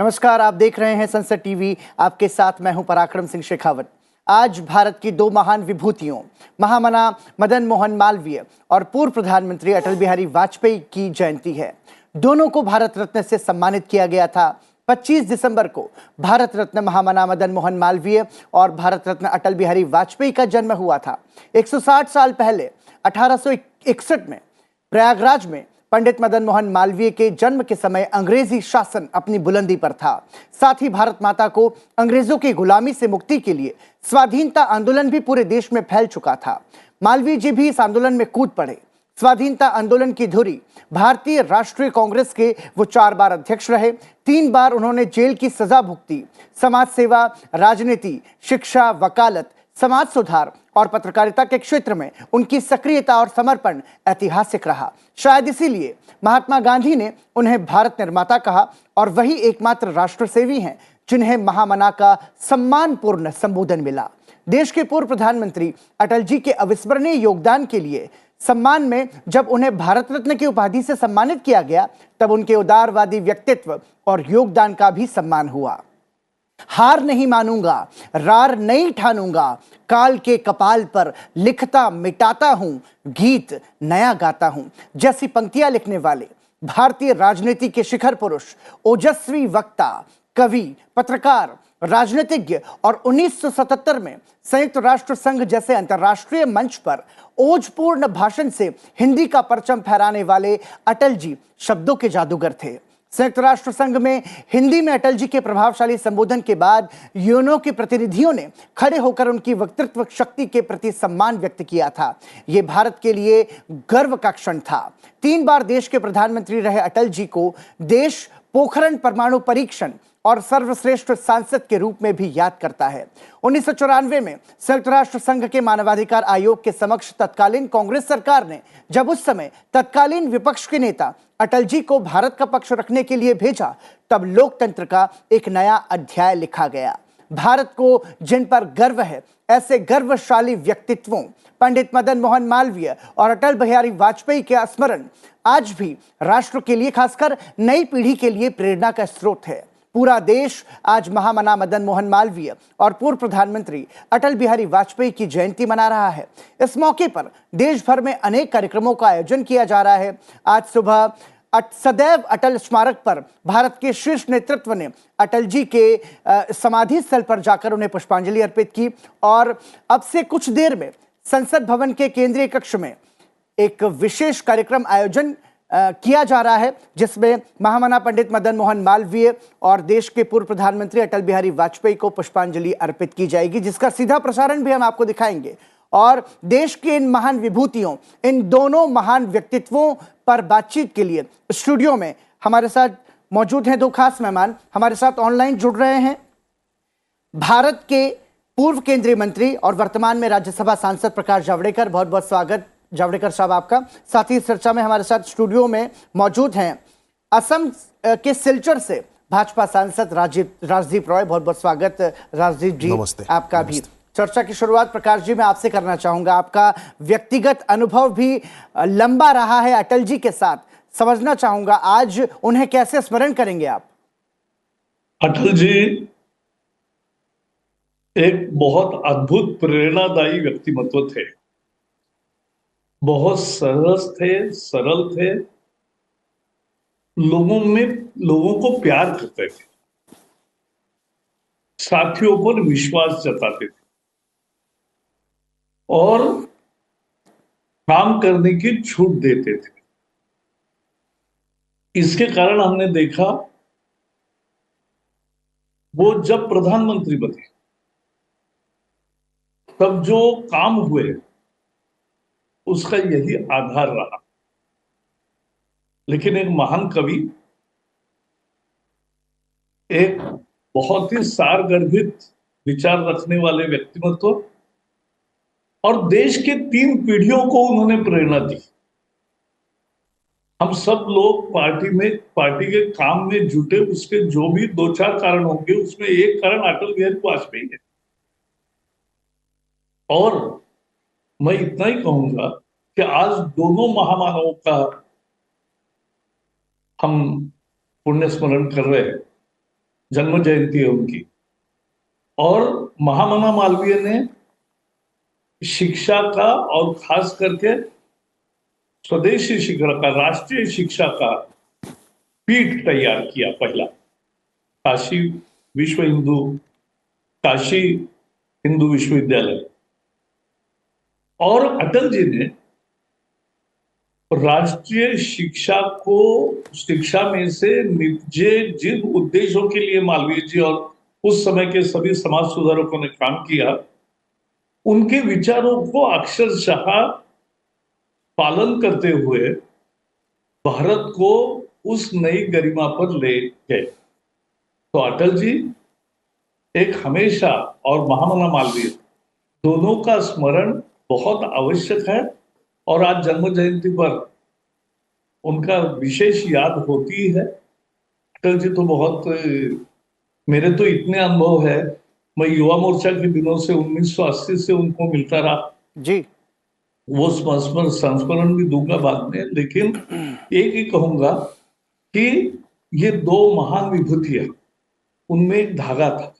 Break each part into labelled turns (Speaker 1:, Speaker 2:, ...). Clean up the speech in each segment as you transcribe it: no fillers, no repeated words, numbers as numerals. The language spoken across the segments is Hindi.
Speaker 1: नमस्कार, आप देख रहे हैं संसद टीवी। आपके साथ मैं हूं पराक्रम सिंह शेखावत। आज भारत की दो महान विभूतियों महामना मदन मोहन मालवीय और पूर्व प्रधानमंत्री अटल बिहारी वाजपेयी की जयंती है। दोनों को भारत रत्न से सम्मानित किया गया था। 25 दिसंबर को भारत रत्न महामना मदन मोहन मालवीय और भारत रत्न अटल बिहारी वाजपेयी का जन्म हुआ था। 160 साल पहले 1861 में प्रयागराज में पंडित मदन मोहन मालवीय के जन्म के समय अंग्रेजी शासन अपनी बुलंदी पर था। साथ ही भारत माता को अंग्रेजों की गुलामी से मुक्ति के लिए स्वाधीनता आंदोलन भी पूरे देश में फैल चुका था। मालवीय जी भी इस आंदोलन में कूद पड़े। स्वाधीनता आंदोलन की धुरी भारतीय राष्ट्रीय कांग्रेस के वो 4 बार अध्यक्ष रहे। 3 बार उन्होंने जेल की सजा भुगती। समाज सेवा, राजनीति, शिक्षा, वकालत, समाज सुधार और पत्रकारिता के क्षेत्र में उनकी सक्रियता और समर्पण ऐतिहासिक रहा। शायद इसीलिए महात्मा गांधी ने उन्हें भारत निर्माता कहा और वही एकमात्र राष्ट्रसेवी हैं जिन्हें महामना का सम्मानपूर्ण संबोधन मिला। देश के पूर्व प्रधानमंत्री अटल जी के अविस्मरणीय योगदान के लिए सम्मान में जब उन्हें भारत रत्न की उपाधि से सम्मानित किया गया, तब उनके उदारवादी व्यक्तित्व और योगदान का भी सम्मान हुआ। हार नहीं मानूंगा, रार नहीं ठानूंगा, काल के कपाल पर लिखता मिटाता हूं, गीत नया गाता हूं जैसी पंक्तियां लिखने वाले भारतीय राजनीति के शिखर पुरुष, ओजस्वी वक्ता, कवि, पत्रकार, राजनीतिज्ञ और 1977 में संयुक्त राष्ट्र संघ जैसे अंतर्राष्ट्रीय मंच पर ओजपूर्ण भाषण से हिंदी का परचम फहराने वाले अटल जी शब्दों के जादूगर थे। संयुक्त राष्ट्र संघ में हिंदी में अटल जी के प्रभावशाली संबोधन के बाद यूएनओ के प्रतिनिधियों ने खड़े होकर उनकी वक्तृत्व शक्ति के प्रति सम्मान व्यक्त किया था। ये भारत के लिए गर्व का क्षण था। 3 बार देश के प्रधानमंत्री रहे अटल जी को देश पोखरण परमाणु परीक्षण और सर्वश्रेष्ठ सांसद के रूप में भी याद करता है। 1994 में संयुक्त राष्ट्र संघ के मानवाधिकार आयोग के समक्ष तत्कालीन कांग्रेस सरकार ने जब उस समय तत्कालीन विपक्ष के नेता अटल जी को भारत का पक्ष रखने के लिए भेजा, तब लोकतंत्र का एक नया अध्याय लिखा गया। भारत को जिन पर गर्व है, ऐसे गर्वशाली व्यक्तित्वों पंडित मदन मोहन मालवीय और अटल बिहारी वाजपेयी के स्मरण आज भी राष्ट्र के लिए, खासकर नई पीढ़ी के लिए प्रेरणा का स्रोत है। पूरा देश आज महामना मदन मोहन मालवीय और पूर्व प्रधानमंत्री अटल बिहारी वाजपेयी की जयंती मना रहा है। इस मौके पर देश भर में अनेक कार्यक्रमों का आयोजन किया जा रहा है। आज सुबह सदैव अटल स्मारक पर भारत के शीर्ष नेतृत्व ने अटल जी के समाधि स्थल पर जाकर उन्हें पुष्पांजलि अर्पित की और अब से कुछ देर में संसद भवन के केंद्रीय कक्ष में एक विशेष कार्यक्रम आयोजन किया जा रहा है, जिसमें महामना पंडित मदन मोहन मालवीय और देश के पूर्व प्रधानमंत्री अटल बिहारी वाजपेयी को पुष्पांजलि अर्पित की जाएगी, जिसका सीधा प्रसारण भी हम आपको दिखाएंगे। और देश के इन महान विभूतियों, इन दोनों महान व्यक्तित्वों पर बातचीत के लिए स्टूडियो में हमारे साथ मौजूद हैं 2 खास मेहमान। हमारे साथ ऑनलाइन जुड़ रहे हैं भारत के पूर्व केंद्रीय मंत्री और वर्तमान में राज्यसभा सांसद प्रकाश जावड़ेकर। बहुत बहुत स्वागत जावड़ेकर साहब आपका। साथ ही चर्चा में हमारे साथ स्टूडियो में मौजूद हैं असम के सिलचर से भाजपा सांसद राजदीप रॉय। बहुत बहुत स्वागत राजदीप जी।
Speaker 2: नमस्ते।
Speaker 1: आपका भी। चर्चा की शुरुआत प्रकाश जी मैं आपसे करना चाहूंगा। आपका व्यक्तिगत अनुभव भी लंबा रहा है अटल जी के साथ, समझना चाहूंगा आज उन्हें कैसे स्मरण करेंगे आप?
Speaker 3: अटल जी एक बहुत अद्भुत प्रेरणादायी व्यक्तिमत्व थे। बहुत सरल थे, लोगों को प्यार करते थे, साथियों पर विश्वास जताते थे और काम करने की छूट देते थे। इसके कारण हमने देखा वो जब प्रधानमंत्री बने तब जो काम हुए उसका यही आधार रहा। लेकिन एक महान कवि, एक बहुत ही सारगर्भित विचार रखने वाले व्यक्तिमत्व और देश के 3 पीढ़ियों को उन्होंने प्रेरणा दी। हम सब लोग पार्टी के काम में जुटे, उसके जो भी 2-4 कारण होंगे, उसमें एक कारण अटल बिहारी वाजपेयी है। और मैं इतना ही कहूंगा कि आज दोनों महामानवों का हम पुण्य स्मरण कर रहे हैं। जन्म जयंती है उनकी। और महामना मालवीय ने शिक्षा का और खास करके स्वदेशी शिक्षा का, राष्ट्रीय शिक्षा का पीठ तैयार किया पहला। काशी विश्व हिंदू, काशी हिंदू विश्वविद्यालय। और अटल जी ने राष्ट्रीय शिक्षा को, शिक्षा में से निजे जिन उद्देश्यों के लिए मालवीय जी और उस समय के सभी समाज सुधारकों ने काम किया, उनके विचारों को अक्षरशः पालन करते हुए भारत को उस नई गरिमा पर ले गए। तो अटल जी एक हमेशा, और महामना मालवीय, दोनों का स्मरण बहुत आवश्यक है। और आज जन्म जयंती पर उनका विशेष याद होती है। अटल जी तो बहुत, मेरे तो इतने अनुभव है, मैं युवा मोर्चा के दिनों से 1980 से उनको मिलता रहा।
Speaker 1: जी।
Speaker 3: वो संस्मरण भी दूंगा बाद में, लेकिन एक ही कहूंगा कि ये दो महान विभूतियां, उनमें एक धागा था।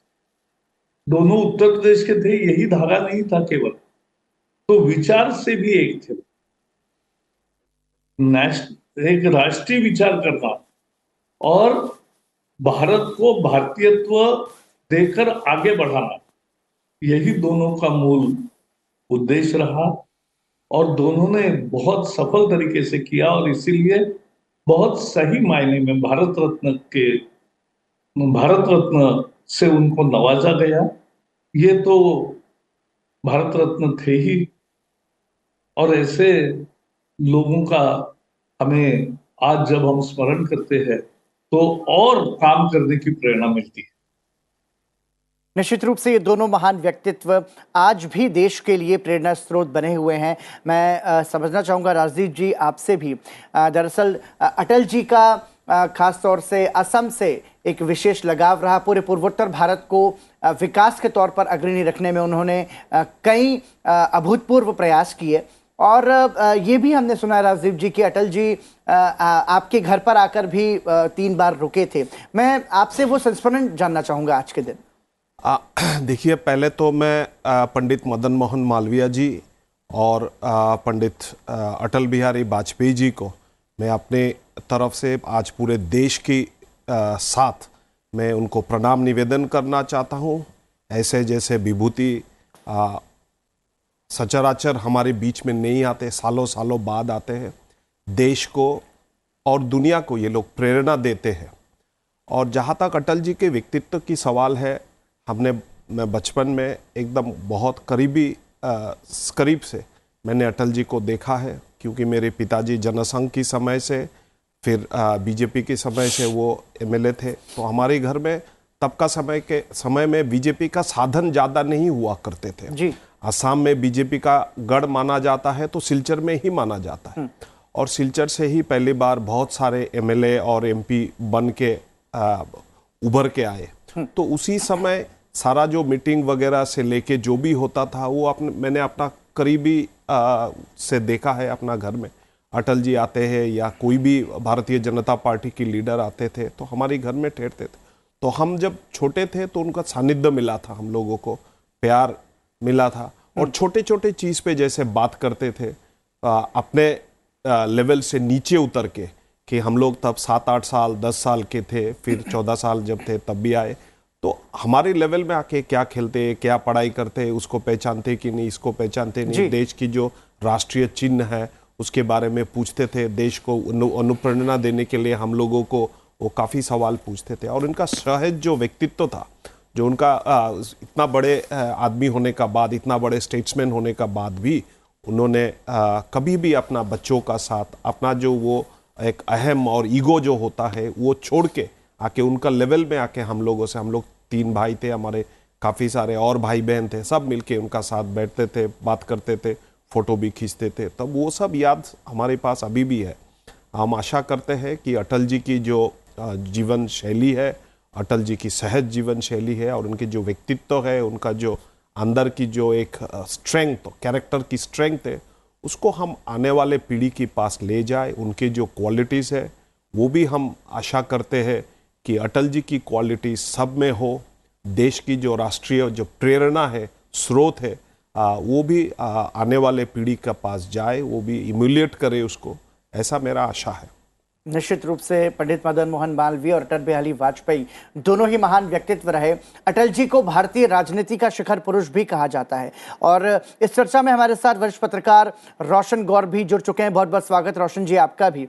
Speaker 3: दोनों उत्तर प्रदेश के थे, यही धागा नहीं था केवल, तो विचार से भी एक थे। एक राष्ट्रीय विचार करना और भारत को भारतीयत्व देकर आगे बढ़ाना, यही दोनों का मूल उद्देश्य रहा। और दोनों ने बहुत सफल तरीके से किया, और इसीलिए बहुत सही मायने में भारत रत्न से उनको नवाजा गया। ये तो भारत रत्न थे ही, और ऐसे लोगों का हमें आज जब हम स्मरण करते हैं तो और काम करने की प्रेरणा मिलती है।
Speaker 1: निश्चित रूप से ये दोनों महान व्यक्तित्व आज भी देश के लिए प्रेरणा स्रोत बने हुए हैं। मैं समझना चाहूँगा राजदीप जी आपसे भी, दरअसल अटल जी का खास तौर से असम से एक विशेष लगाव रहा। पूरे पूर्वोत्तर भारत को विकास के तौर पर अग्रणी रखने में उन्होंने कई अभूतपूर्व प्रयास किए। और ये भी हमने सुना राजदीप जी कि अटल जी आपके घर पर आकर भी 3 बार रुके थे। मैं आपसे वो संस्मरण जानना चाहूँगा आज के दिन।
Speaker 2: देखिए, पहले तो मैं पंडित मदन मोहन मालवीय जी और पंडित अटल बिहारी वाजपेयी जी को मैं अपने तरफ से आज पूरे देश की साथ मैं उनको प्रणाम निवेदन करना चाहता हूँ। ऐसे जैसे विभूति सचराचर हमारे बीच में नहीं आते, सालों सालों बाद आते हैं। देश को और दुनिया को ये लोग प्रेरणा देते हैं। और जहाँ तक अटल जी के व्यक्तित्व की सवाल है, मैं बचपन में एकदम बहुत करीब से मैंने अटल जी को देखा है, क्योंकि मेरे पिताजी जनसंघ की समय से, फिर बीजेपी के समय से वो एमएलए थे। तो हमारे घर में तब का समय में बीजेपी का साधन ज़्यादा नहीं हुआ करते थे जी। असम में बीजेपी का गढ़ माना जाता है तो सिलचर में ही माना जाता है, और सिलचर से ही पहली बार बहुत सारे एमएलए और एमपी बन के उभर के आए। तो उसी समय सारा जो मीटिंग वगैरह से लेके जो भी होता था वो मैंने अपना करीबी से देखा है। अपना घर में अटल जी आते हैं या कोई भी भारतीय जनता पार्टी की लीडर आते थे तो हमारे घर में ठहरते थे। तो हम जब छोटे थे तो उनका सानिध्य मिला था, हम लोगों को प्यार मिला था। और छोटे छोटे चीज़ पे जैसे बात करते थे अपने लेवल से नीचे उतर के, कि हम लोग तब 7-8 साल 10 साल के थे, फिर 14 साल जब थे तब भी आए, तो हमारे लेवल में आके क्या खेलते, क्या पढ़ाई करते, उसको पहचानते कि नहीं, इसको पहचानते नहीं, देश की जो राष्ट्रीय चिन्ह है उसके बारे में पूछते थे। देश को अनुप्रेरणा देने के लिए हम लोगों को वो काफ़ी सवाल पूछते थे। और उनका सहज जो व्यक्तित्व था, जो उनका इतना बड़े आदमी होने का बाद, इतना बड़े स्टेट्समैन होने का बाद भी उन्होंने कभी भी अपना बच्चों का साथ, अपना जो वो एक अहम और ईगो जो होता है वो छोड़ के आके उनका लेवल में आके हम लोगों से, हम लोग 3 भाई थे, हमारे काफ़ी सारे और भाई बहन थे, सब मिलके उनका साथ बैठते थे, बात करते थे, फ़ोटो भी खींचते थे। तब वो सब याद हमारे पास अभी भी है। हम आशा करते हैं कि अटल जी की जो जीवन शैली है, अटल जी की सहज जीवन शैली है, और उनके जो व्यक्तित्व है, उनका जो अंदर की जो एक स्ट्रेंथ, कैरेक्टर की स्ट्रेंथ है, उसको हम आने वाले पीढ़ी के पास ले जाए। उनके जो क्वालिटीज़ है वो भी हम आशा करते हैं कि अटल जी की क्वालिटी सब में हो, देश की जो राष्ट्रीय जो प्रेरणा है, स्रोत है, वो भी आने वाले पीढ़ी के पास जाए, वो भी इम्यूलेट करे उसको, ऐसा मेरा आशा है।
Speaker 1: निश्चित रूप से पंडित मदन मोहन मालवीय और अटल बिहारी वाजपेयी दोनों ही महान व्यक्तित्व रहे। अटल जी को भारतीय राजनीति का शिखर पुरुष भी कहा जाता है। और इस चर्चा में हमारे साथ वरिष्ठ पत्रकार रोशन गौर भी जुड़ चुके हैं। बहुत बहुत स्वागत रोशन जी आपका भी।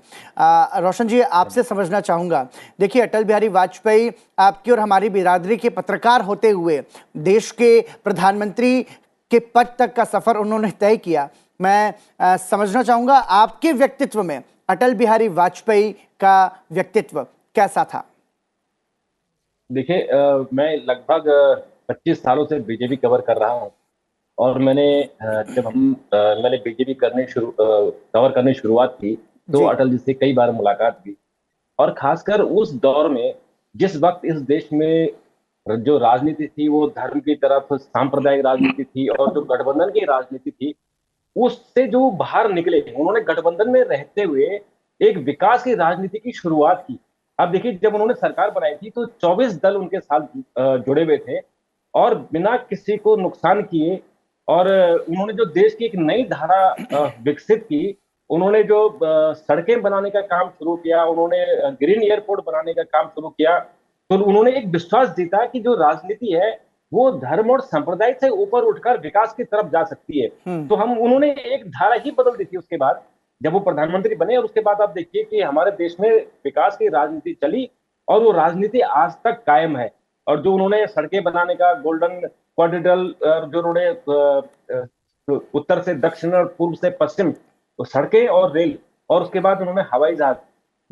Speaker 1: रोशन जी, आपसे समझना चाहूंगा, देखिए अटल बिहारी वाजपेयी आपकी और हमारी बिरादरी के पत्रकार होते हुए देश के प्रधानमंत्री के पद तक का सफर उन्होंने तय किया। मैं समझना चाहूंगा आपके व्यक्तित्व में अटल बिहारी वाजपेयी का व्यक्तित्व कैसा था?
Speaker 4: देखिए, मैं लगभग 25 सालों से बीजेपी कवर कर रहा हूं। और मैंने बीजेपी कवर करने शुरुआत की तो अटल जी से कई बार मुलाकात की। और खासकर उस दौर में जिस वक्त इस देश में जो राजनीति थी वो धर्म की तरफ सांप्रदायिक राजनीति थी, और जो गठबंधन की राजनीति थी उससे जो बाहर निकले, उन्होंने गठबंधन में रहते हुए एक विकास की राजनीति की शुरुआत की। अब देखिए, जब उन्होंने सरकार बनाई थी तो 24 दल उनके साथ जुड़े हुए थे, और बिना किसी को नुकसान किए, और उन्होंने जो देश की एक नई धारा विकसित की, उन्होंने जो सड़कें बनाने का काम शुरू किया, उन्होंने ग्रीन एयरपोर्ट बनाने का काम शुरू किया, तो उन्होंने एक विश्वास जीता कि जो राजनीति है वो धर्म और संप्रदाय से ऊपर उठकर विकास की तरफ जा सकती है। तो उन्होंने एक धारा ही बदल दी थी उसके बाद, जब वो प्रधानमंत्री बने। और उसके बाद आप देखिए कि हमारे देश में विकास की राजनीति चली, और वो राजनीति आज तक कायम है। और जो उन्होंने सड़कें बनाने का गोल्डन क्वाड्रिलेटरल, जो उन्होंने उत्तर से दक्षिण और पूर्व से पश्चिम सड़कें और रेल, और उसके बाद उन्होंने हवाई जहाज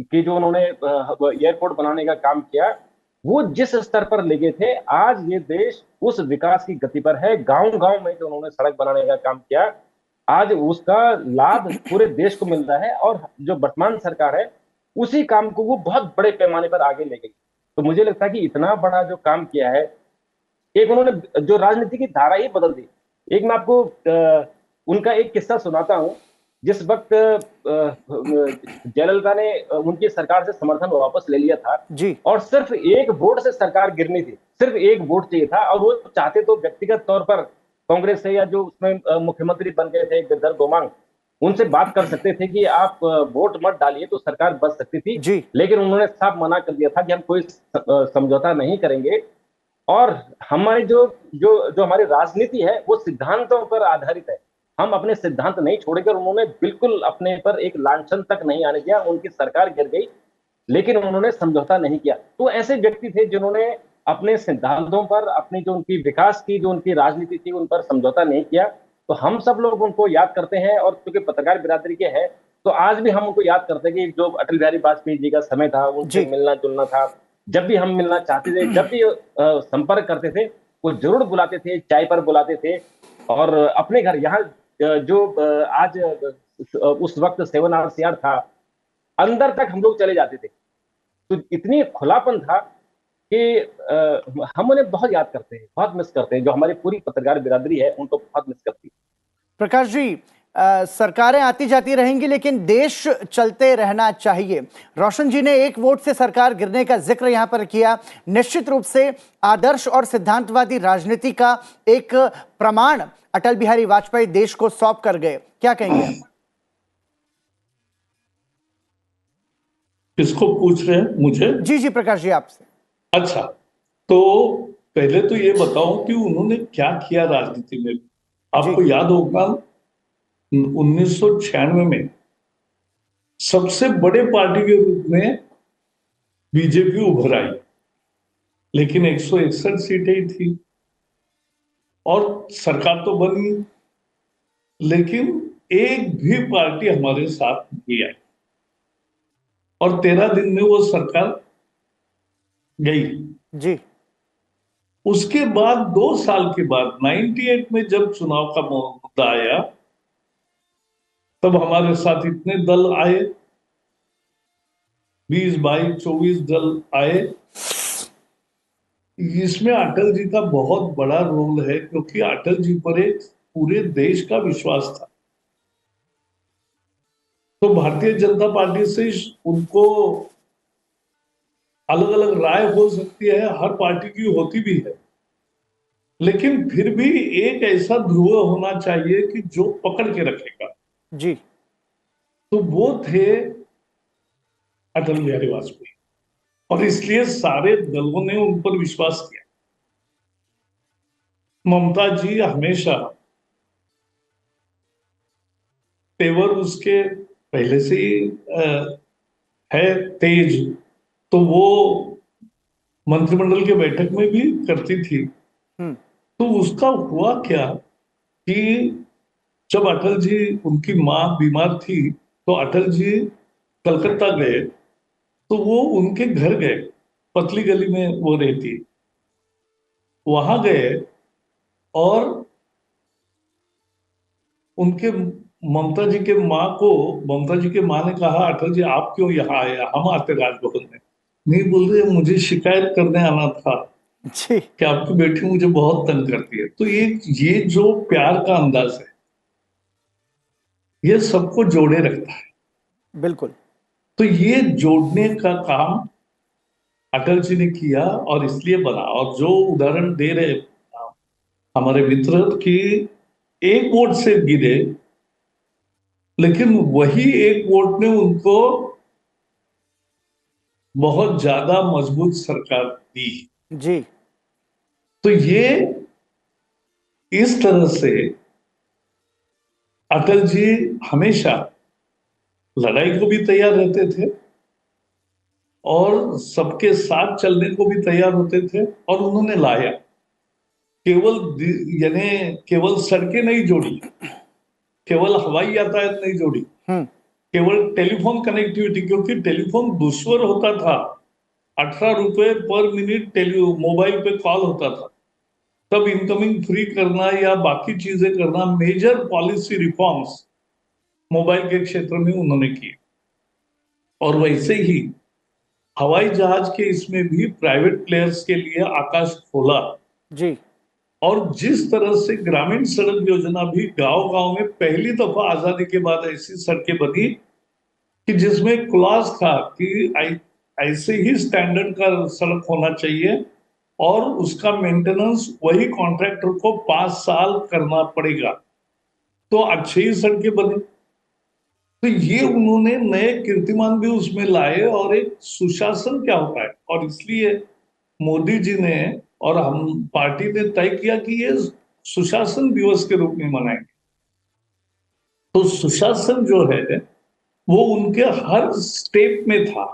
Speaker 4: की जो उन्होंने एयरपोर्ट बनाने का काम किया, वो जिस स्तर पर ले गए थे, आज ये देश उस विकास की गति पर है। गांव गांव में जो उन्होंने सड़क बनाने का काम किया, आज उसका लाभ पूरे देश को मिल रहा है। और जो वर्तमान सरकार है उसी काम को वो बहुत बड़े पैमाने पर आगे ले गई। तो मुझे लगता है कि इतना बड़ा जो काम किया है, एक उन्होंने जो राजनीति की धारा ही बदल दी। एक मैं आपको उनका एक किस्सा सुनाता हूं। जिस वक्त जयललिता ने उनकी सरकार से समर्थन वापस ले लिया था
Speaker 1: जी,
Speaker 4: और सिर्फ एक वोट से सरकार गिरनी थी, सिर्फ एक वोट चाहिए था, और वो चाहते तो व्यक्तिगत तौर पर कांग्रेस से या जो उसमें मुख्यमंत्री बन गए थे गिरधर गोमांग, उनसे बात कर सकते थे कि आप वोट मत डालिए तो सरकार बच सकती थी।
Speaker 1: जी,
Speaker 4: लेकिन उन्होंने साफ मना कर दिया था कि हम कोई समझौता नहीं करेंगे, और हमारी जो जो जो हमारी राजनीति है वो सिद्धांतों पर आधारित है, हम अपने सिद्धांत नहीं छोड़ेंगे। और उन्होंने बिल्कुल अपने पर एक लांछन तक नहीं आने दिया। उनकी सरकार गिर गई लेकिन उन्होंने समझौता नहीं किया। तो ऐसे व्यक्ति थे जिन्होंने अपने सिद्धांतों पर, अपनी जो उनकी विकास की जो उनकी राजनीति थी उन पर समझौता नहीं किया। तो हम सब लोग उनको याद करते हैं, और क्योंकि पत्रकार बिरादरी के हैं तो आज भी हम उनको याद करते हैं कि जो अटल बिहारी वाजपेयी जी का समय था, उनसे मिलना जुलना था, जब भी हम मिलना चाहते थे, जब भी संपर्क करते थे, वो जरूर बुलाते थे, चाय पर बुलाते थे। और अपने घर यहाँ जो आज उस वक्त 7 था, अंदर तक हम लोग चले जाते थे। तो इतनी खुलापन था कि हम उन्हें बहुत याद करते हैं, बहुत मिस करते हैं। जो हमारी पूरी पत्रकार बिरादरी है उनको बहुत मिस करती है।
Speaker 1: प्रकाश जी, सरकारें आती जाती रहेंगी लेकिन देश चलते रहना चाहिए। रोशन जी ने एक वोट से सरकार गिरने का जिक्र यहां पर किया। निश्चित रूप से आदर्श और सिद्धांतवादी राजनीति का एक प्रमाण अटल बिहारी वाजपेयी देश को सौंप कर गए, क्या कहेंगे आप?
Speaker 3: किसको पूछ रहे हैं? मुझे?
Speaker 1: जी जी प्रकाश जी, आपसे।
Speaker 3: अच्छा, तो पहले तो ये बताओ कि उन्होंने क्या किया राजनीति में। आपको याद होगा 1996 में सबसे बड़े पार्टी के रूप में बीजेपी उभर आई, लेकिन 161 सीटें ही थी और सरकार तो बनी, लेकिन एक भी पार्टी हमारे साथ नहीं आई और 13 दिन में वो सरकार गई
Speaker 1: जी।
Speaker 3: उसके बाद 2 साल के बाद 98 में जब चुनाव का मुद्दा आया, तब हमारे साथ इतने दल आए, 20, 22, 24 दल आए। इसमें अटल जी का बहुत बड़ा रोल है, क्योंकि अटल जी पर एक पूरे देश का विश्वास था। तो भारतीय जनता पार्टी से उनको अलग अलग राय हो सकती है, हर पार्टी की होती भी है, लेकिन फिर भी एक ऐसा ध्रुव होना चाहिए कि जो पकड़ के रखेगा।
Speaker 1: जी।
Speaker 3: तो वो थे अटल बिहारी वाजपेयी, और इसलिए सारे दलों ने उन पर विश्वास किया। ममता जी हमेशा, तेवर उसके पहले से ही है तेज, तो वो मंत्रिमंडल के बैठक में भी करती थी।
Speaker 1: हम्म।
Speaker 3: तो उसका हुआ क्या कि जब अटल जी, उनकी मां बीमार थी, तो अटल जी कलकत्ता गए, तो वो उनके घर गए, पतली गली में वो रहती, वहां गए, और उनके ममता जी के माँ को, ममता जी के माँ ने कहा, अटल जी आप क्यों यहाँ आए, हम आते राजभवन में। नहीं, बोल रहे मुझे शिकायत करने आना था
Speaker 1: जी।
Speaker 3: कि आपकी बेटी मुझे बहुत तंग करती है। तो ये जो प्यार का अंदाज है, ये सबको जोड़े रखता है।
Speaker 1: बिल्कुल।
Speaker 3: तो ये जोड़ने का काम अटल जी ने किया, और इसलिए बना। और जो उदाहरण दे रहे हमारे मित्र की, एक वोट से गिरे, लेकिन वही एक वोट ने उनको बहुत ज्यादा मजबूत सरकार दी।
Speaker 1: जी।
Speaker 3: तो ये इस तरह से अटल जी हमेशा लड़ाई को भी तैयार रहते थे, और सबके साथ चलने को भी तैयार होते थे, और उन्होंने लाया। केवल यानी केवल सड़कें नहीं जोड़ी, केवल हवाई यातायात नहीं जोड़ी,
Speaker 1: हम्म।
Speaker 3: केवल टेलीफोन कनेक्टिविटी, क्योंकि टेलीफोन दुश्वार होता था। 18 रुपए पर मिनट मोबाइल पे कॉल होता था, तब इनकमिंग फ्री करना या बाकी चीजें करना, मेजर पॉलिसी रिफॉर्म्स मोबाइल के क्षेत्र में उन्होंने किए। और वैसे ही हवाई जहाज के इसमें भी प्राइवेट प्लेयर्स के लिए आकाश खोला।
Speaker 1: जी।
Speaker 3: और जिस तरह से ग्रामीण सड़क योजना भी गांव गांव में पहली दफा आजादी के बाद ऐसी सड़कें बनी कि जिसमें क्लॉज था कि ऐसे ही स्टैंडर्ड का सड़क होना चाहिए, और उसका मेंटेनेंस वही कॉन्ट्रैक्टर को 5 साल करना पड़ेगा, तो अच्छी ही सड़कें बनी। तो ये उन्होंने नए कीर्तिमान भी उसमें लाए, और एक सुशासन क्या होता है, और इसलिए मोदी जी ने और हम पार्टी ने तय किया कि ये सुशासन दिवस के रूप में मनाएंगे। तो सुशासन जो है वो उनके हर स्टेप में था।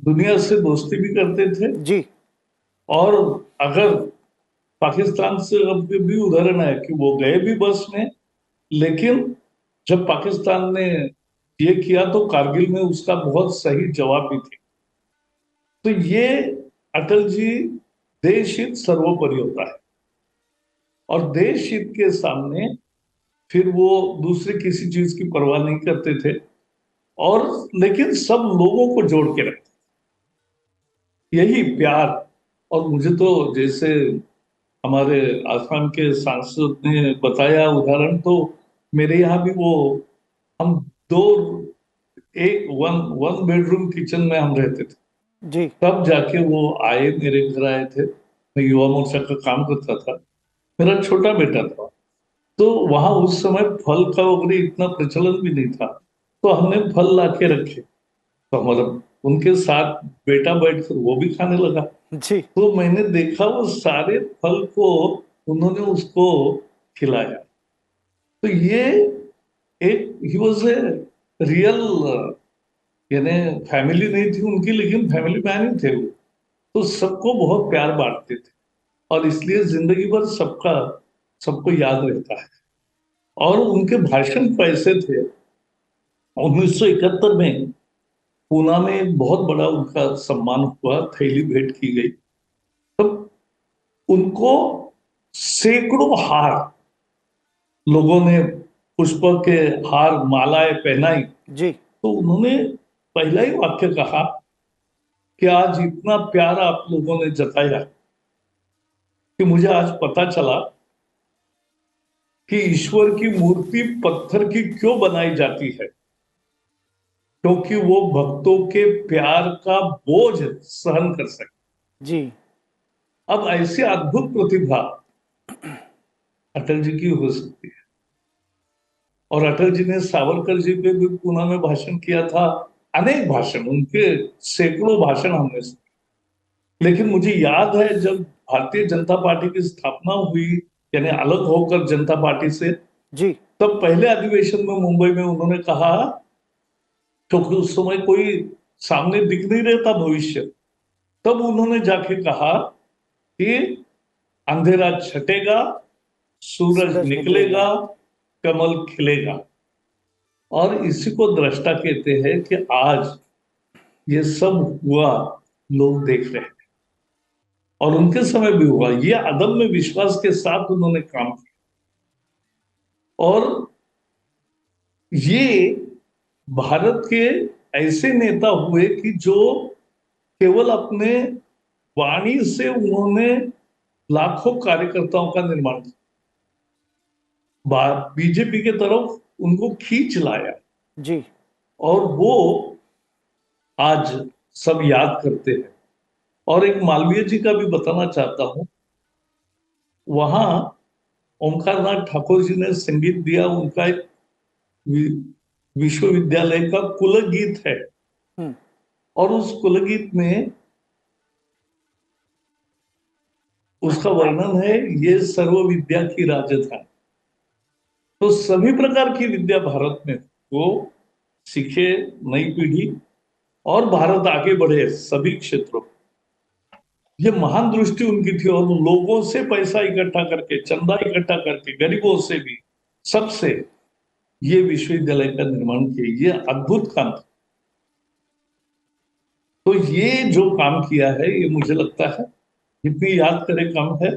Speaker 3: दुनिया से दोस्ती भी करते थे,
Speaker 1: जी।
Speaker 3: और अगर पाकिस्तान से अब भी उदाहरण है कि वो गए भी बस में, लेकिन जब पाकिस्तान ने ये किया तो कारगिल में उसका बहुत सही जवाब भी थे। तो ये अटल जी, देश हित सर्वोपरि होता है, और देश हित के सामने फिर वो दूसरे किसी चीज की परवाह नहीं करते थे, और लेकिन सब लोगों को जोड़ के रखते, यही प्यार। और मुझे तो जैसे हमारे आसाम के सांसद ने बताया उदाहरण, तो मेरे यहाँ भी वो, हम दो, एक वन वन बेडरूम किचन में हम रहते थे,
Speaker 1: जी।
Speaker 3: तब जाके वो आए, मेरे घर आए थे। मैं युवा मोर्चा का काम करता था, मेरा छोटा बेटा था, तो वहां उस समय फल का वगैरह इतना प्रचलन भी नहीं था, तो हमने फल ला के रखे, तो हमारा उनके साथ बेटा बैठकर वो भी खाने लगा।
Speaker 1: जी।
Speaker 3: तो मैंने देखा वो सारे फल को उन्होंने उसको खिलाया। तो ये एक, ही वॉज ए रियल, यानी फैमिली नहीं थी उनकी, लेकिन फैमिली मैन ही थे वो। तो सबको बहुत प्यार बांटते थे, और इसलिए जिंदगी भर सबका, सबको याद रहता है। और उनके भाषण कैसे थे, 1971 में पूना में एक बहुत बड़ा उनका सम्मान हुआ, थैली भेंट की गई, तब उनको सैकड़ों हार, लोगों ने पुष्प के हार, मालाएं पहनाई।
Speaker 1: जी।
Speaker 3: तो उन्होंने पहला ही वाक्य कहा कि आज इतना प्यार आप लोगों ने जताया कि मुझे आज पता चला कि ईश्वर की मूर्ति पत्थर की क्यों बनाई जाती है। क्योंकि वो भक्तों के प्यार का बोझ सहन कर सके।
Speaker 1: जी।
Speaker 3: अब ऐसी अद्भुत प्रतिभा अटल जी की हो सकती है। और अटल जी ने सावरकर जी पे भी पुणे में भाषण किया था, अनेक भाषण, उनके सैकड़ों भाषण हमने सुने। लेकिन मुझे याद है जब भारतीय जनता पार्टी की स्थापना हुई, यानी अलग होकर जनता पार्टी से,
Speaker 1: जी।
Speaker 3: तब पहले अधिवेशन में मुंबई में उन्होंने कहा, क्योंकि उस समय कोई सामने दिख नहीं रहता भविष्य, तब उन्होंने जाके कहा कि अंधेरा छटेगा, सूरज
Speaker 1: सूरज निकलेगा।
Speaker 3: निकलेगा, कमल खिलेगा। और इसी को दृष्टा कहते हैं कि आज ये सब हुआ, लोग देख रहे हैं, और उनके समय भी हुआ। ये अदम्य विश्वास के साथ उन्होंने काम किया, और ये भारत के ऐसे नेता हुए कि जो केवल अपने वाणी से उन्होंने लाखों कार्यकर्ताओं का निर्माण किया, बीजेपी के तरफ उनको खींच लाया,
Speaker 1: जी।
Speaker 3: और वो आज सब याद करते हैं। और एक मालवीय जी का भी बताना चाहता हूं, वहां ओमकार नाथ ठाकुर जी ने संगीत दिया, उनका एक विश्वविद्यालय का कुलगीत है,
Speaker 1: हम्म।
Speaker 3: और उस कुलगीत में उसका वर्णन है, ये सर्व विद्या की राजधानी। तो सभी प्रकार की विद्या भारत में वो सीखे नई पीढ़ी, और भारत आगे बढ़े सभी क्षेत्रों में। ये महान दृष्टि उनकी थी, और लोगों से पैसा इकट्ठा करके, चंदा इकट्ठा करके, गरीबों से भी, सबसे ये विश्वविद्यालय का निर्माण किया। ये अद्भुत काम था। तो ये जो काम किया है, ये मुझे लगता है जितनी याद करे कम है।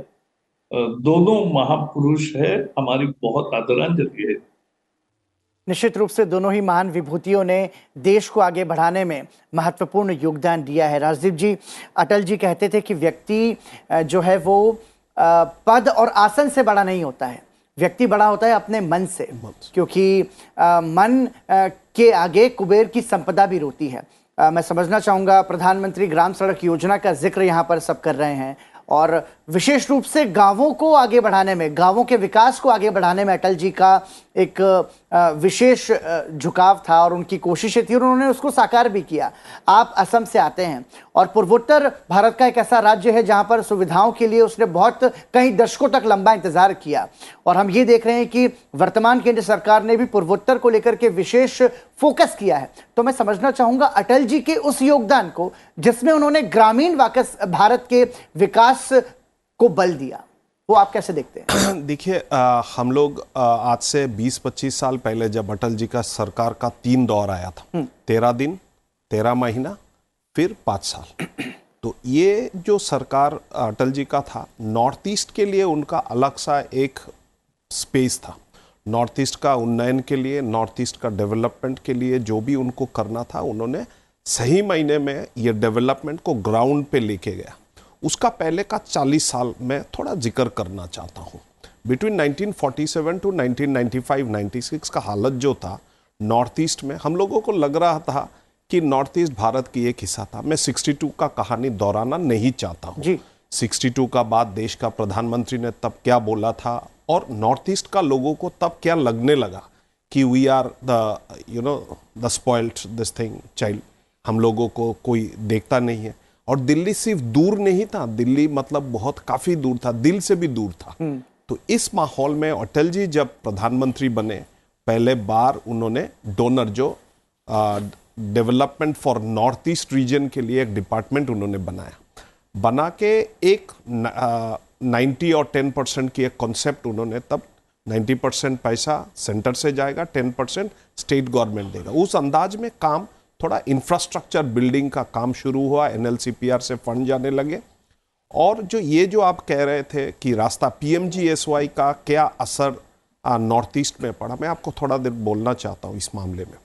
Speaker 3: दोनों महापुरुष है, हमारी बहुत आदरांजलि है।
Speaker 1: निश्चित रूप से दोनों ही महान विभूतियों ने देश को आगे बढ़ाने में महत्वपूर्ण योगदान दिया है। राजदीप जी, अटल जी कहते थे कि व्यक्ति जो है वो पद और आसन से बड़ा नहीं होता है, व्यक्ति बड़ा होता है अपने मन से, क्योंकि मन के आगे कुबेर की संपदा भी रोती है। मैं समझना चाहूँगा, प्रधानमंत्री ग्राम सड़क योजना का जिक्र यहाँ पर सब कर रहे हैं, और विशेष रूप से गांवों को आगे बढ़ाने में, गांवों के विकास को आगे बढ़ाने में अटल जी का एक विशेष झुकाव था और उनकी कोशिशें थी, और उन्होंने उसको साकार भी किया। आप असम से आते हैं, और पूर्वोत्तर भारत का एक ऐसा राज्य है जहां पर सुविधाओं के लिए उसने बहुत कई दशकों तक लंबा इंतजार किया, और हम ये देख रहे हैं कि वर्तमान केंद्र सरकार ने भी पूर्वोत्तर को लेकर के विशेष फोकस किया है। तो मैं समझना चाहूंगा अटल जी के उस योगदान को, जिसमें उन्होंने ग्रामीण भारत के विकास को बल दिया, वो आप कैसे देखते हैं?
Speaker 2: देखिए, हम लोग आज से 20-25 साल पहले जब अटल जी का सरकार का 3 दौर आया था, 13 दिन, 13 महीना, फिर 5 साल, तो ये जो सरकार अटल जी का था, नॉर्थ ईस्ट के लिए उनका अलग सा एक स्पेस था। नॉर्थ ईस्ट का उन्नयन के लिए, नॉर्थ ईस्ट का डेवलपमेंट के लिए जो भी उनको करना था, उन्होंने सही मायने में ये डेवलपमेंट को ग्राउंड पे लेके गया। उसका पहले का 40 साल में थोड़ा जिक्र करना चाहता हूँ। बिटवीन 1947 टू 1995-96 का हालत जो था नॉर्थ ईस्ट में, हम लोगों को लग रहा था कि नॉर्थ ईस्ट भारत की एक हिस्सा था। मैं 62 का कहानी दोहराना नहीं चाहता हूँ। 62 का बाद देश का प्रधानमंत्री ने तब क्या बोला था, और नॉर्थ ईस्ट का लोगों को तब क्या लगने लगा कि we are the spoiled this thing child, हम लोगों को कोई देखता नहीं है। और दिल्ली सिर्फ दूर नहीं था, दिल्ली मतलब बहुत काफी दूर था, दिल से भी दूर था। तो इस माहौल में अटल जी जब प्रधानमंत्री बने, पहले बार उन्होंने डोनर जो development for north east region के लिए एक डिपार्टमेंट उन्होंने बना के एक 90 और 10% की एक कॉन्सेप्ट उन्होंने, तब 90% पैसा सेंटर से जाएगा, 10% स्टेट गवर्नमेंट देगा। उस अंदाज में काम, थोड़ा इंफ्रास्ट्रक्चर बिल्डिंग का काम शुरू हुआ, NLCPR से फंड जाने लगे। और जो आप कह रहे थे कि रास्ता PMGSY का क्या असर नॉर्थ ईस्ट में पड़ा, मैं आपको थोड़ा देर बोलना चाहता हूँ इस मामले में।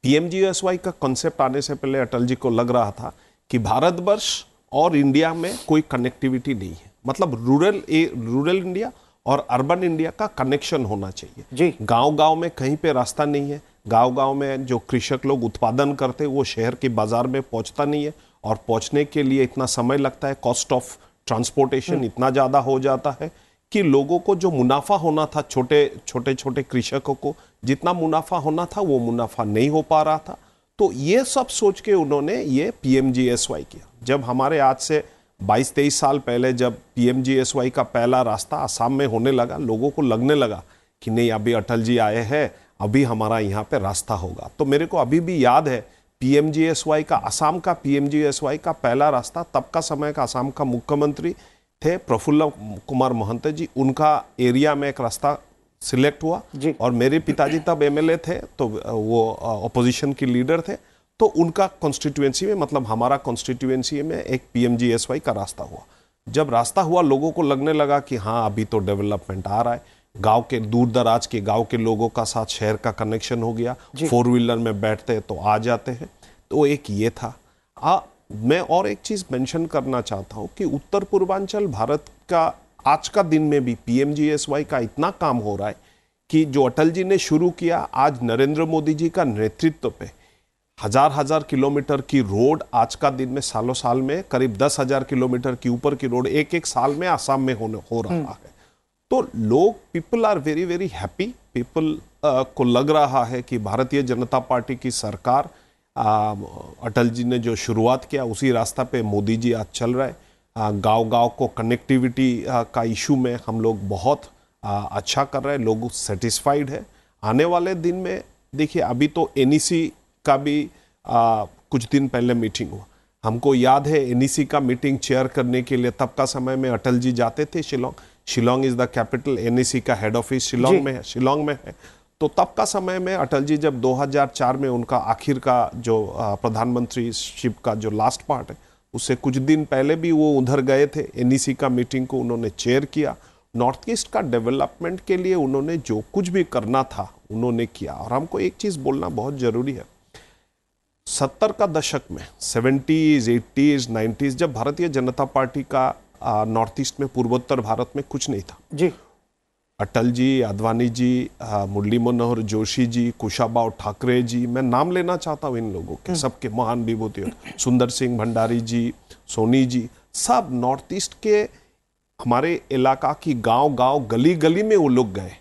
Speaker 2: PMGSY का कॉन्सेप्ट आने से पहले अटल जी को लग रहा था कि भारतवर्ष और इंडिया में कोई कनेक्टिविटी नहीं है, मतलब रूरल इंडिया और अर्बन इंडिया का कनेक्शन होना चाहिए। गांव-गांव में कहीं पे रास्ता नहीं है, गांव-गांव में जो कृषक लोग उत्पादन करते हैं वो शहर के बाजार में पहुंचता नहीं है, और पहुंचने के लिए इतना समय लगता है, कॉस्ट ऑफ ट्रांसपोर्टेशन इतना ज़्यादा हो जाता है कि लोगों को जो मुनाफा होना था, छोटे कृषकों को जितना मुनाफा होना था वो मुनाफा नहीं हो पा रहा था। तो ये सब सोच के उन्होंने ये PMGSY किया। जब हमारे आज से 22-23 साल पहले जब PMGSY का पहला रास्ता असम में होने लगा, लोगों को लगने लगा कि नहीं अभी अटल जी आए हैं, अभी हमारा यहाँ पे रास्ता होगा। तो मेरे को अभी भी याद है PMGSY का, असम का PMGSY का पहला रास्ता, तब का समय का असम का मुख्यमंत्री थे प्रफुल्ल कुमार महंत जी, उनका एरिया में एक रास्ता सिलेक्ट हुआ और मेरे पिताजी तब MLA थे, तो वो अपोजिशन की लीडर थे, तो उनका कॉन्स्टिट्यूएंसी में, मतलब हमारा कॉन्स्टिट्यूएंसी में एक PMGSY का रास्ता हुआ। जब रास्ता हुआ लोगों को लगने लगा कि हाँ अभी तो डेवलपमेंट आ रहा है, गांव के दूर दराज के गांव के लोगों का साथ शहर का कनेक्शन हो गया, 4 व्हीलर में बैठते तो आ जाते हैं। तो एक ये था। मैं और एक चीज मेंशन करना चाहता हूं कि उत्तर पूर्वांचल भारत का आज का दिन में भी PMGSY का इतना काम हो रहा है कि जो अटल जी ने शुरू किया, आज नरेंद्र मोदी जी का नेतृत्व पे हजार किलोमीटर की रोड आज का दिन में सालों साल में करीब 10,000 किलोमीटर की ऊपर की रोड एक साल में असम में हो रहा है। तो लोग, people are very very happy. People को लग रहा है कि भारतीय जनता पार्टी की सरकार, अटल जी ने जो शुरुआत किया उसी रास्ता पे मोदी जी आज चल रहे हैं। गांव-गांव को कनेक्टिविटी का इशू में हम लोग बहुत अच्छा कर रहे हैं, लोग सेटिस्फाइड है। आने वाले दिन में देखिए, अभी तो NEC का भी कुछ दिन पहले मीटिंग हुआ। हमको याद है NEC का मीटिंग चेयर करने के लिए तब का समय में अटल जी जाते थे Shillong is the capital, NEC का हेड ऑफिस शिलोंग में है। तो तब का समय में अटल जी जब 2004 में उनका आखिर का जो प्रधानमंत्री शिप का जो लास्ट पार्ट है, उससे कुछ दिन पहले भी वो उधर गए थे। NEC का मीटिंग को उन्होंने चेयर किया। नॉर्थ ईस्ट का डेवलपमेंट के लिए उन्होंने जो कुछ भी करना था उन्होंने किया। और हमको एक चीज बोलना बहुत जरूरी है, 70 का दशक में, 70s, 80s, 90s, जब भारतीय जनता पार्टी का नॉर्थ ईस्ट में, पूर्वोत्तर भारत में कुछ नहीं था जी, अटल जी, आडवाणी जी, मुरली मनोहर जोशी जी, कुशाभाऊ ठाकरे जी, मैं नाम लेना चाहता हूँ इन लोगों के, सबके महान विभूति, सुंदर सिंह भंडारी जी, सोनी जी, सब नॉर्थ ईस्ट के हमारे इलाका की गांव-गांव, गली-गली में वो लोग गए।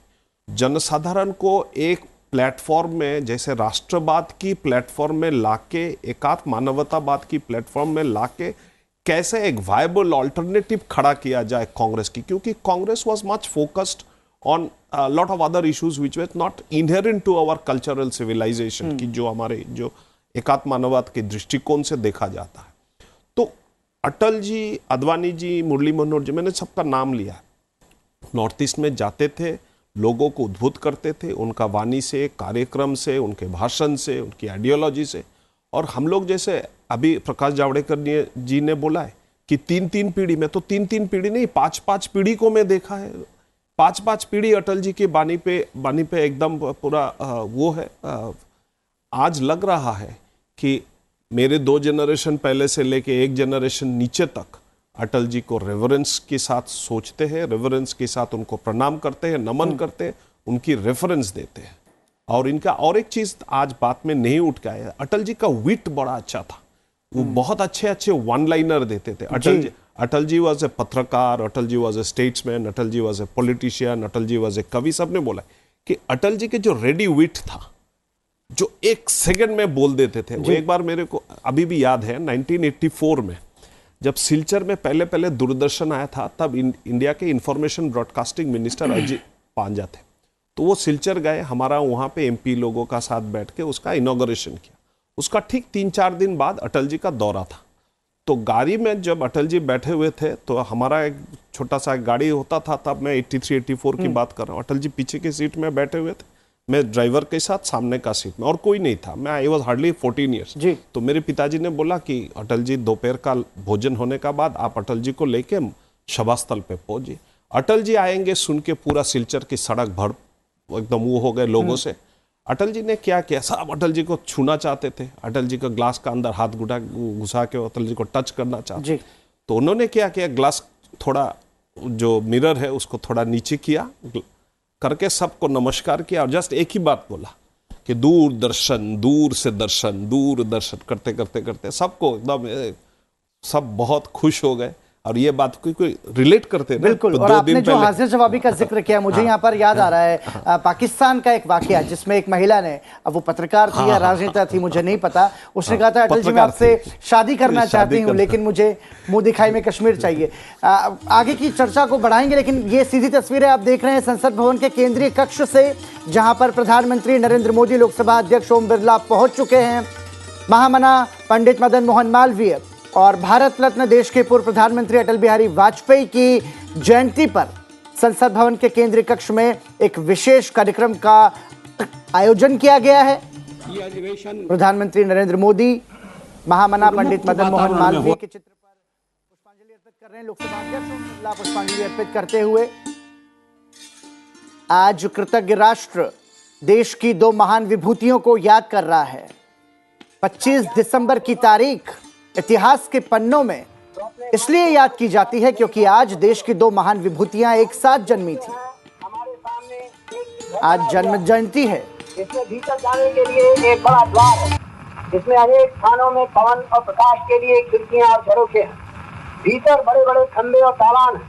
Speaker 2: जनसाधारण को एक प्लेटफॉर्म में, जैसे राष्ट्रवाद की प्लेटफॉर्म में लाके, एकात्म मानवतावाद की प्लेटफॉर्म में लाके कैसे एक वायबल ऑल्टरनेटिव खड़ा किया जाए कांग्रेस की, क्योंकि Congress was much focused on lot of other issues which were not inherent to our cultural civilization की, जो हमारे जो एकात्म मानववाद के दृष्टिकोण से देखा जाता है। तो अटल जी, आडवाणी जी, मुरली मनोहर जी, मैंने सबका नाम लिया, नॉर्थ ईस्ट में जाते थे, लोगों को उद्बुद्ध करते थे, उनका वाणी से, कार्यक्रम से, उनके भाषण से, उनकी आइडियोलॉजी से। और हम लोग, जैसे अभी प्रकाश जावड़ेकर जी ने बोला है कि 3-3 पीढ़ी में, तो 3-3 पीढ़ी नहीं, 5-5 पीढ़ी को मैं देखा है। 5-5 पीढ़ी अटल जी के बानी पे एकदम पूरा वो है। आज लग रहा है कि मेरे 2 जनरेशन पहले से लेके 1 जनरेशन नीचे तक अटल जी को रेवरेंस के साथ सोचते हैं, रेवरेंस के साथ उनको प्रणाम करते हैं, नमन करते हैं, उनकी रेफरेंस देते हैं। और इनका और एक चीज आज बात में नहीं उठ के आया, अटल जी का विट बड़ा अच्छा था। वो बहुत अच्छे वन लाइनर देते थे। अटल जी वॉज ए पत्रकार, Atal ji was a statesman, Atal ji was a politician, Atal ji was a कवि। सबने बोला कि अटल जी के जो रेडी विट था, जो 1 सेकंड में बोल देते थे, वो एक बार मेरे को अभी भी याद है, 1984 में जब सिलचर में पहले दूरदर्शन आया था, तब इंडिया के information broadcasting minister Ajay Panja थे। तो वो सिलचर गए, हमारा वहाँ पे MP लोगों का साथ बैठ के उसका इनॉग्रेशन किया। उसका ठीक 3-4 दिन बाद अटल जी का दौरा था। तो गाड़ी में जब अटल जी बैठे हुए थे, तो हमारा एक छोटा सा गाड़ी होता था, तब मैं 83-84 की बात कर रहा हूँ। अटल जी पीछे की सीट में बैठे हुए थे, मैं ड्राइवर के साथ सामने का सीट में, और कोई नहीं था। मैं आई वॉज हार्डली 14 ईयर्स। तो मेरे पिताजी ने बोला कि अटल जी, दोपहर का भोजन होने का बाद आप अटल जी को लेके सभा स्थल पे पहुंचे। अटल जी आएंगे सुन के पूरा सिलचर की सड़क भर एकदम वो हो गए लोगों से। अटल जी ने क्या किया, सब अटल जी को छूना चाहते थे, अटल जी का ग्लास का अंदर हाथ घुसा के अटल जी को टच करना चाहते। तो उन्होंने क्या किया, ग्लास थोड़ा जो मिरर है उसको थोड़ा नीचे किया करके सबको नमस्कार किया, और जस्ट एक ही बात बोला कि दूरदर्शन, दूर से दर्शन, दूरदर्शन करते करते करते सबको एकदम सब बहुत खुश हो गए और ये बात कोई रिलेट करते हैं ना।
Speaker 1: बिल्कुल।
Speaker 2: तो
Speaker 1: और
Speaker 2: 2
Speaker 1: आपने
Speaker 2: दिन
Speaker 1: जो
Speaker 2: पहले
Speaker 1: हाजिर जवाबी का जिक्र किया, मुझे यहाँ पर याद आ रहा है पाकिस्तान का एक वाकया जिसमें एक महिला ने, अब वो पत्रकार थी या राजनेता थी मुझे नहीं पता, उसने कहा था अटल जी मैं आपसे शादी करना चाहती हूँ लेकिन मुझे मुंह दिखाई में कश्मीर चाहिए। आगे की चर्चा को बढ़ाएंगे, लेकिन ये सीधी तस्वीरें आप देख रहे हैं संसद भवन के केंद्रीय कक्ष से, जहां पर प्रधानमंत्री नरेंद्र मोदी, लोकसभा अध्यक्ष ओम बिरला पहुंच चुके हैं। महामना पंडित मदन मोहन मालवीय और भारत रत्न देश के पूर्व प्रधानमंत्री अटल बिहारी वाजपेयी की जयंती पर संसद भवन के केंद्रीय कक्ष में एक विशेष कार्यक्रम का आयोजन किया गया है। प्रधानमंत्री नरेंद्र मोदी महामना पंडित मदन मोहन मालवीय के चित्र पर पुष्पांजलि अर्पित कर रहे हैं। लोकसभा अध्यक्ष ओम बिरला पुष्पांजलि अर्पित करते हुए, आज कृतज्ञ राष्ट्र देश की 2 महान विभूतियों को याद कर रहा है। 25 दिसंबर की तारीख इतिहास के पन्नों में इसलिए याद की जाती है क्योंकि आज देश की 2 महान विभूतियां एक साथ जन्मी थी। आज जन्म जयंती है।
Speaker 5: इसमें भीतर जाने के लिए एक बड़ा द्वार है, इसमें अनेक स्थानों में पवन और प्रकाश के लिए खिड़कियां और झरोखे हैं। भीतर बड़े बड़े खंभे और दालान हैं।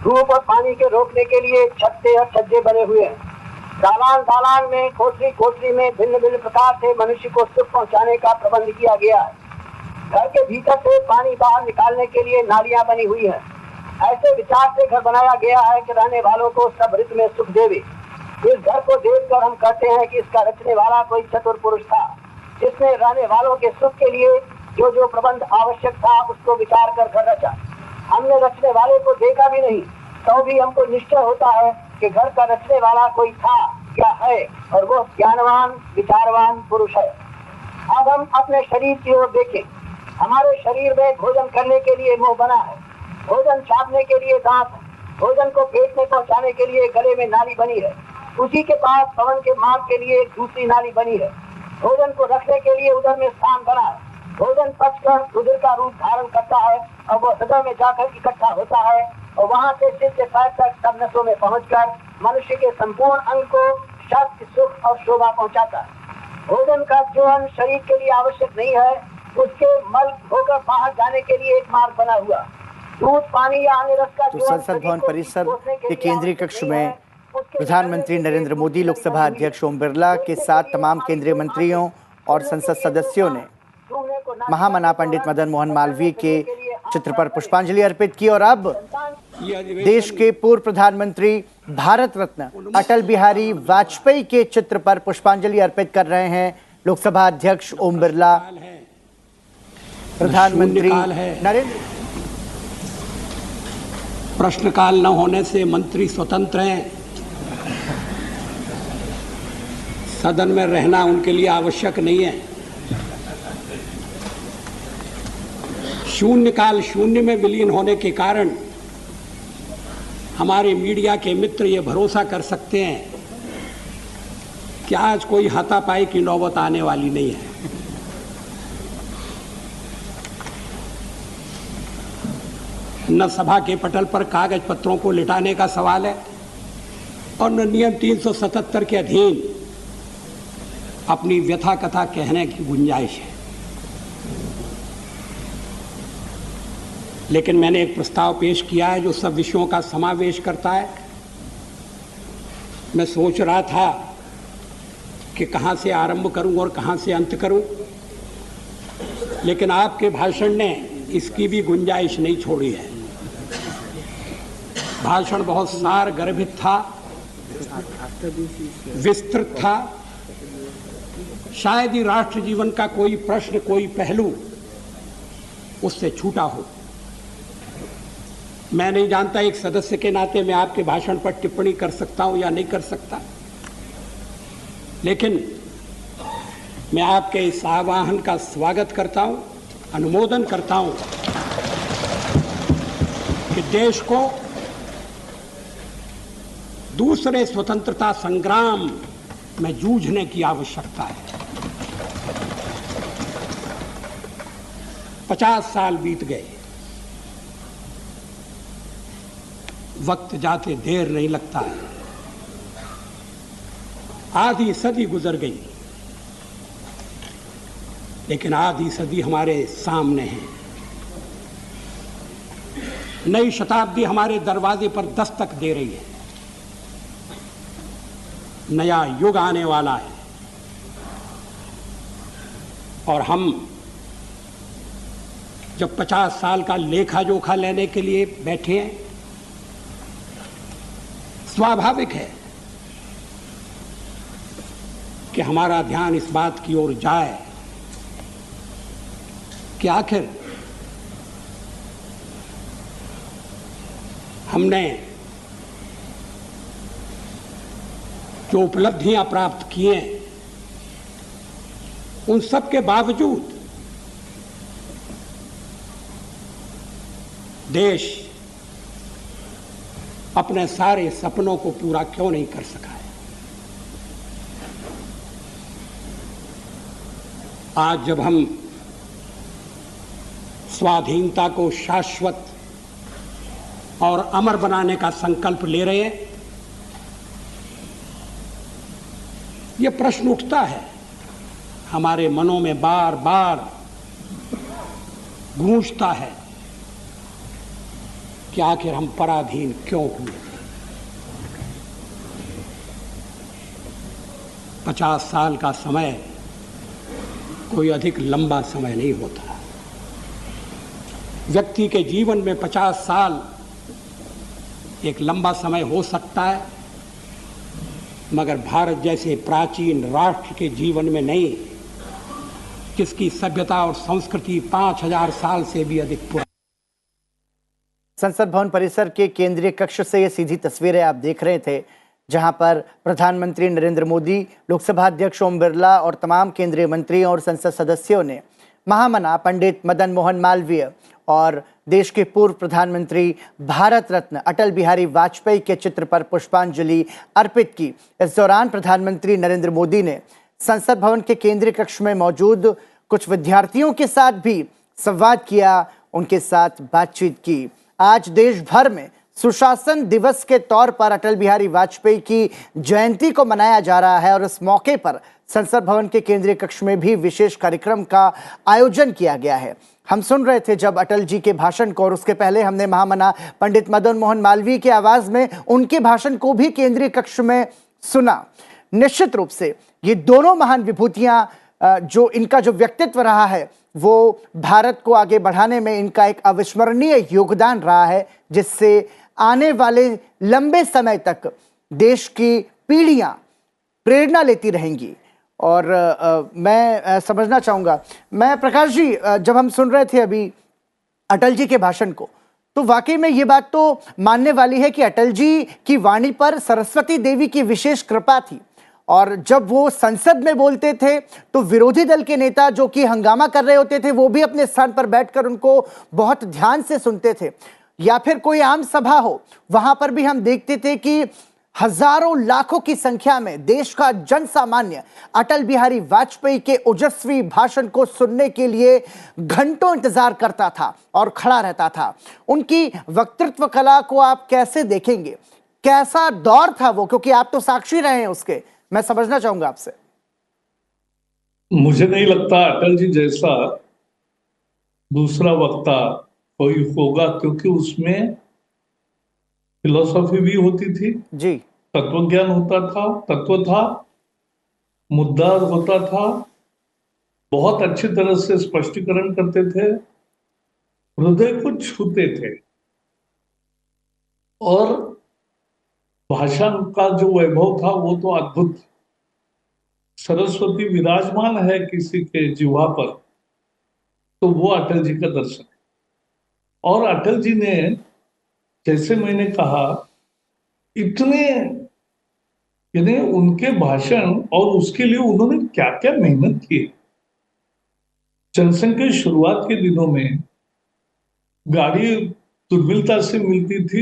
Speaker 5: धूप और पानी के रोकने के लिए छत्ते और छज्जे बने हुए हैं। दालान में कोठरी में भिन्न भिन्न प्रकार से मनुष्य को सुख पहुंचाने का प्रबंध किया गया है। घर के भीतर से पानी बाहर निकालने के लिए नालियां बनी हुई हैं। ऐसे विचार से घर बनाया गया है कि रहने वालों को सब ऋतु में सुख देवे। इस घर को देखकर हम कहते हैं कि इसका रचने वाला कोई चतुर पुरुष था, जिसने रहने वालों के सुख के लिए जो जो प्रबंध आवश्यक था उसको विचार कर घर रचा। हमने रचने वाले को देखा भी नहीं, तो भी हमको निश्चय होता है कि घर का रचने वाला कोई था या है, और वो ज्ञानवान विचारवान पुरुष है। अब हम अपने शरीर की ओर देखें। हमारे शरीर में भोजन करने के लिए मुंह बना है, भोजन छापने के लिए दांत है, भोजन को पेट में पहुंचाने के लिए गले में नाली बनी है, उसी के पास पवन के मार्ग के लिए एक दूसरी नाली बनी है। भोजन को रखने के लिए उधर में स्थान बना है। भोजन पचकर रुधिर का रूप धारण करता है और वो हृदय में जाकर इकट्ठा होता है और वहां से सिर से पैर तक सब नसों में पहुंचकर मनुष्य के संपूर्ण अंग को शक्ति, सुख और शोभा पहुंचाता है। भोजन का सेवन शरीर के लिए आवश्यक नहीं है, उसके मल होकर बाहर जाने के लिए एक मार्ग बना हुआ। दूध, पानी या अन्य रस का
Speaker 1: तो संसद भवन परिसर के केंद्रीय कक्ष में प्रधानमंत्री नरेंद्र मोदी, लोकसभा अध्यक्ष ओम बिरला के साथ तमाम केंद्रीय मंत्रियों और संसद सदस्यों ने महामना पंडित मदन मोहन मालवीय के चित्र पर पुष्पांजलि अर्पित की। और अब देश के पूर्व प्रधानमंत्री भारत रत्न अटल बिहारी वाजपेयी के चित्र पर पुष्पांजलि अर्पित कर रहे हैं लोकसभा अध्यक्ष ओम बिरला। प्रधानमंत्री नरेंद्र,
Speaker 6: प्रश्नकाल न होने से मंत्री स्वतंत्र हैं, सदन में रहना उनके लिए आवश्यक नहीं है। शून्यकाल शून्य में विलीन होने के कारण हमारे मीडिया के मित्र ये भरोसा कर सकते हैं कि आज कोई हाथापाई की नौबत आने वाली नहीं है। न सभा के पटल पर कागज पत्रों को लिटाने का सवाल है और न नियम 377 के अधीन अपनी व्यथा कथा कहने की गुंजाइश है। लेकिन मैंने एक प्रस्ताव पेश किया है जो सब विषयों का समावेश करता है। मैं सोच रहा था कि कहां से आरंभ करूं और कहां से अंत करूं, लेकिन आपके भाषण ने इसकी भी गुंजाइश नहीं छोड़ी है। भाषण बहुत सार गर्भित था, विस्तृत था। शायद ही राष्ट्र जीवन का कोई प्रश्न, कोई पहलू उससे छूटा हो। मैं नहीं जानता एक सदस्य के नाते मैं आपके भाषण पर टिप्पणी कर सकता हूं या नहीं कर सकता, लेकिन मैं आपके इस आह्वान का स्वागत करता हूं, अनुमोदन करता हूं कि देश को दूसरे स्वतंत्रता संग्राम में जूझने की आवश्यकता है। 50 साल बीत गए, वक्त जाते देर नहीं लगता है। आधी सदी गुजर गई, लेकिन आधी सदी हमारे सामने है। नई शताब्दी हमारे दरवाजे पर दस्तक दे रही है। नया युग आने वाला है और हम जब 50 साल का लेखा जोखा लेने के लिए बैठे हैं, स्वाभाविक है कि हमारा ध्यान इस बात की ओर जाए कि आखिर हमने जो उपलब्धियां प्राप्त किए उन सब के बावजूद देश अपने सारे सपनों को पूरा क्यों नहीं कर सका है। आज जब हम स्वाधीनता को शाश्वत और अमर बनाने का संकल्प ले रहे हैं, यह प्रश्न उठता है हमारे मनों में, बार बार गूंजता है कि आखिर हम पराधीन क्यों हुए। 50 साल का समय कोई अधिक लंबा समय नहीं होता। व्यक्ति के जीवन में 50 साल एक लंबा समय हो सकता है, मगर भारत जैसे प्राचीन राष्ट्र के जीवन में नहीं, जिसकी सभ्यता और संस्कृति 5000 साल से भी अधिक पुरानी।
Speaker 1: संसद भवन परिसर के केंद्रीय कक्ष से ये सीधी तस्वीरें आप देख रहे थे, जहां पर प्रधानमंत्री नरेंद्र मोदी, लोकसभा अध्यक्ष ओम बिरला और तमाम केंद्रीय मंत्रियों और संसद सदस्यों ने महामना पंडित मदन मोहन मालवीय और देश के पूर्व प्रधानमंत्री भारत रत्न अटल बिहारी वाजपेयी के चित्र पर पुष्पांजलि अर्पित की। इस दौरान प्रधानमंत्री नरेंद्र मोदी ने संसद भवन के केंद्रीय कक्ष में मौजूद कुछ विद्यार्थियों के साथ भी संवाद किया, उनके साथ बातचीत की। आज देश भर में सुशासन दिवस के तौर पर अटल बिहारी वाजपेयी की जयंती को मनाया जा रहा है और इस मौके पर संसद भवन के केंद्रीय कक्ष में भी विशेष कार्यक्रम का आयोजन किया गया है। हम सुन रहे थे जब अटल जी के भाषण को, और उसके पहले हमने महामना पंडित मदन मोहन मालवीय की आवाज में उनके भाषण को भी केंद्रीय कक्ष में सुना। निश्चित रूप से ये दोनों महान विभूतियां, जो इनका जो व्यक्तित्व रहा है वो भारत को आगे बढ़ाने में इनका एक अविस्मरणीय योगदान रहा है, जिससे आने वाले लंबे समय तक देश की पीढ़ियां प्रेरणा लेती रहेंगी। और मैं समझना चाहूँगा, मैं प्रकाश जी, जब हम सुन रहे थे अभी अटल जी के भाषण को, तो वाकई में ये बात तो मानने वाली है कि अटल जी की वाणी पर सरस्वती देवी की विशेष कृपा थी। और जब वो संसद में बोलते थे तो विरोधी दल के नेता जो कि हंगामा कर रहे होते थे वो भी अपने स्थान पर बैठकर उनको बहुत ध्यान से सुनते थे। या फिर कोई आम सभा हो, वहां पर भी हम देखते थे कि हजारों लाखों की संख्या में देश का जन सामान्य अटल बिहारी वाजपेयी के ओजस्वी भाषण को सुनने के लिए घंटों इंतजार करता था और खड़ा रहता था। उनकी वक्तृत्व कला को आप कैसे देखेंगे? कैसा दौर था वो, क्योंकि आप तो साक्षी रहे हैं उसके, मैं समझना चाहूंगा आपसे।
Speaker 3: मुझे नहीं लगता अटल जी जैसा दूसरा वक्ता कोई होगा, क्योंकि उसमें फिलोसॉफी भी होती थी
Speaker 1: जी,
Speaker 3: तत्वज्ञान होता था, तत्व था, मुद्दा होता था, बहुत अच्छी तरह से स्पष्टीकरण करते थे, हृदय को छूते थे और भाषण का जो वैभव था वो तो अद्भुत। सरस्वती विराजमान है किसी के जिह्वा पर तो वो अटल जी का दर्शन है। और अटल जी ने, जैसे मैंने कहा, इतने, यानी उनके भाषण और उसके लिए उन्होंने क्या क्या मेहनत की। जनसंघ के शुरुआत के दिनों में गाड़ी दुर्मिलता से मिलती थी,